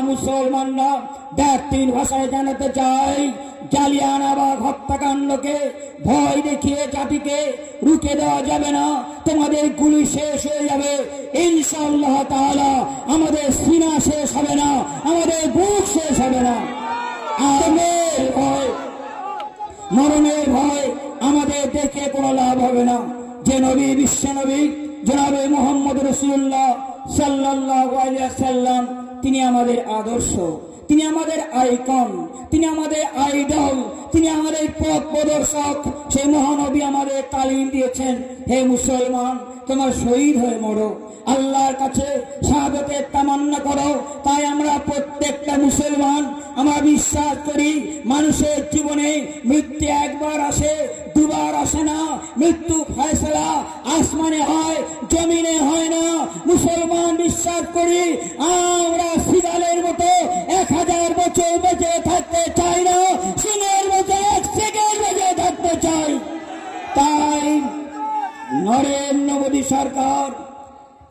মুসলমানরা ব্যক্তির ভাষায় জানাতে চাই, জালিয়ানওয়ালাবাগ হত্যাকাণ্ডকে ভয় দেখিয়ে জাতিকে রুখে দেওয়া যাবে না। তোমাদের গুলি শেষ হয়ে যাবে ইনশাআল্লাহ তাআলা, আমাদের সিনা শেষ হবে না, আমাদের বুক শেষ হবে না। মরণের ভয় আমাদের দেখে কোনো লাভ হবে না। যে নবী, বিশ্ব নবী জনাবে মুহাম্মদ রাসূলুল্লাহ সাল্লাল্লাহু আলাইহি ওয়াসাল্লাম, তিনি আমাদের আদর্শ, তিনি আমাদের আইকন, তিনি আমাদের আইডল, তিনি আমাদের পথ প্রদর্শক। সেই মহানবী আমাদের তালিম দিয়েছেন, হে মুসলমান তোমার শহীদ হয়ে মরো, আল্লাহর কাছে শাহাদাতের তামান্না করো। তাই আমরা প্রত্যেকটা মুসলমান আমরা বিশ্বাস করি মানুষের জীবনে মৃত্যু একবার আসে, দুবার আসে না। মৃত্যু ফয়সালা আসমানে হয়, জমিনে হয় না। মুসলমান বিশ্বাস করি আমরা সিগালের মতো 1000 বছর বেঁচে থাকতে চাই না, সিংহের মতো 1 সেকেন্ড বেঁচে থাকতে চাই। তাই নরেন্দ্র মোদী সরকার,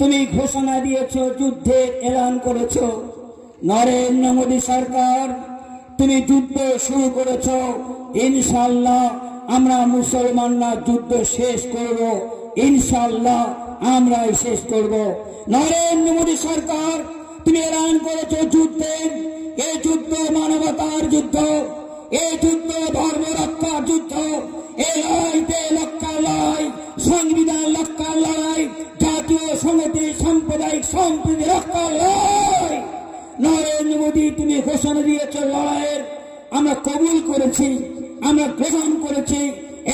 তুমি ঘোষণা দিয়েছ, যুদ্ধের এলান করেছ। নরেন্দ্র মোদী সরকার, তুমি যুদ্ধ শুরু করেছ। ইনশাআল্লাহ আমরা মুসলমানরা যুদ্ধ শেষ করব, ইনশাআল্লাহ আমরাই শেষ করব। নরেন্দ্র মোদী সরকার, তুমি এলান করেছ যুদ্ধের, এই যুদ্ধ মানবতার যুদ্ধ, এই যুদ্ধ ধর্ম রক্ষার যুদ্ধ। এই লড়াইতে লক্ষ্যার লড়াই, সংবিধান রক্ষার লড়াই, জাতীয় সংহতি সাম্প্রদায়িক সম্প্রীতি রক্ষার লড়াই। নরেন্দ্র মোদী, তুমি ঘোষণা দিয়েছ লড়াইয়ের, আমরা কবুল করেছি, আমরা গ্রহণ করেছি।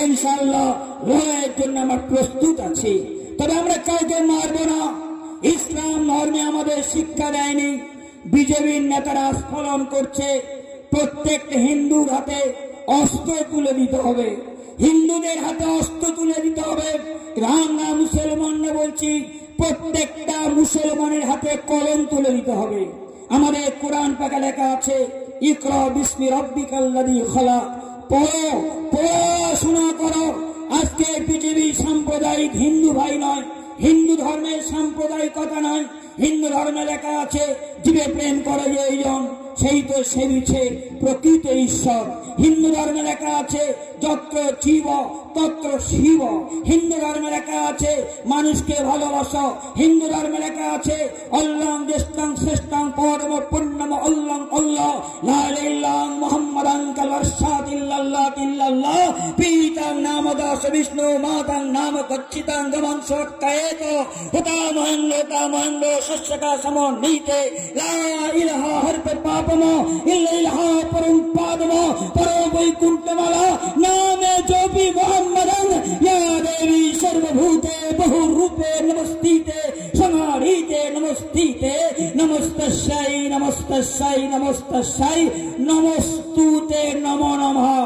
ইনশাআল্লাহ লড়াইয়ের জন্য আমরা প্রস্তুত আছি। তবে আমরা কাউকে মারব না। ইসলাম ধর্মে আমাদের শিক্ষা দেয়নি। বিজেপির নেতারা স্খলন করছে, প্রত্যেকটা হিন্দুর হাতে অস্ত্র তুলে দিতে হবে, হিন্দুদের হাতে অস্ত্র তুলে দিতে হবে। আমরা মুসলমানরা বলছি প্রত্যেকটা মুসলমানের হাতে কলম তুলে দিতে হবে। আমাদের কোরআন পাকে লেখা আছে, ইকরা বিসমি রাব্বিকাল্লাযী খালাক, পড়ো, পড়াশোনা করো। আজকে পৃথিবী সাম্প্রদায়িক হিন্দু ভাই নয়, হিন্দু ধর্মের সাম্প্রদায়িকতা নয়। হিন্দু ধর্মে লেখা আছে জীবে প্রেম করে যে এইজন সেই তো সেবিছে প্রকৃত ঈশ্বর। হিন্দু ধর্মে লেখা আছে যত্র জীব তত্র শিব। হিন্দু ধর্মে লেখা আছে মানুষকে ভালোবাসো। হিন্দু ধর্মে লেখা আছে অল্লাহ জ্যেষ্ঠাং শ্রেষ্ঠাং পরম পুণ্যম অল্লাহ অল্লাহ লা ইলাহা ইল্লাল্লাহ মুহাম্মাদান কালওয়াসাত ইল্লাল্লাহ ইল্লাল্লাহ পিতাং নাম দাস বিষ্ণু মাতাং নাম কচ্ছিতাং গমন সত্তায়েত হুতা মহেন্দ্র শস্যকা সমন নীতে লা ইলাহা হরপে পাপম ইল্লাল্লাহ পরম পাদম পরম বৈকুণ্ঠমালা নামে জপি মুহাম্মাদান ইয়া দেবী সর্বভূতে বহুরূপে নমস্তিতে সমারিতে নমস্তিতে নমস্তস্যৈ নমস্তস্যৈ নমস্তস্যৈ নমস্তুতে নমো নমঃ।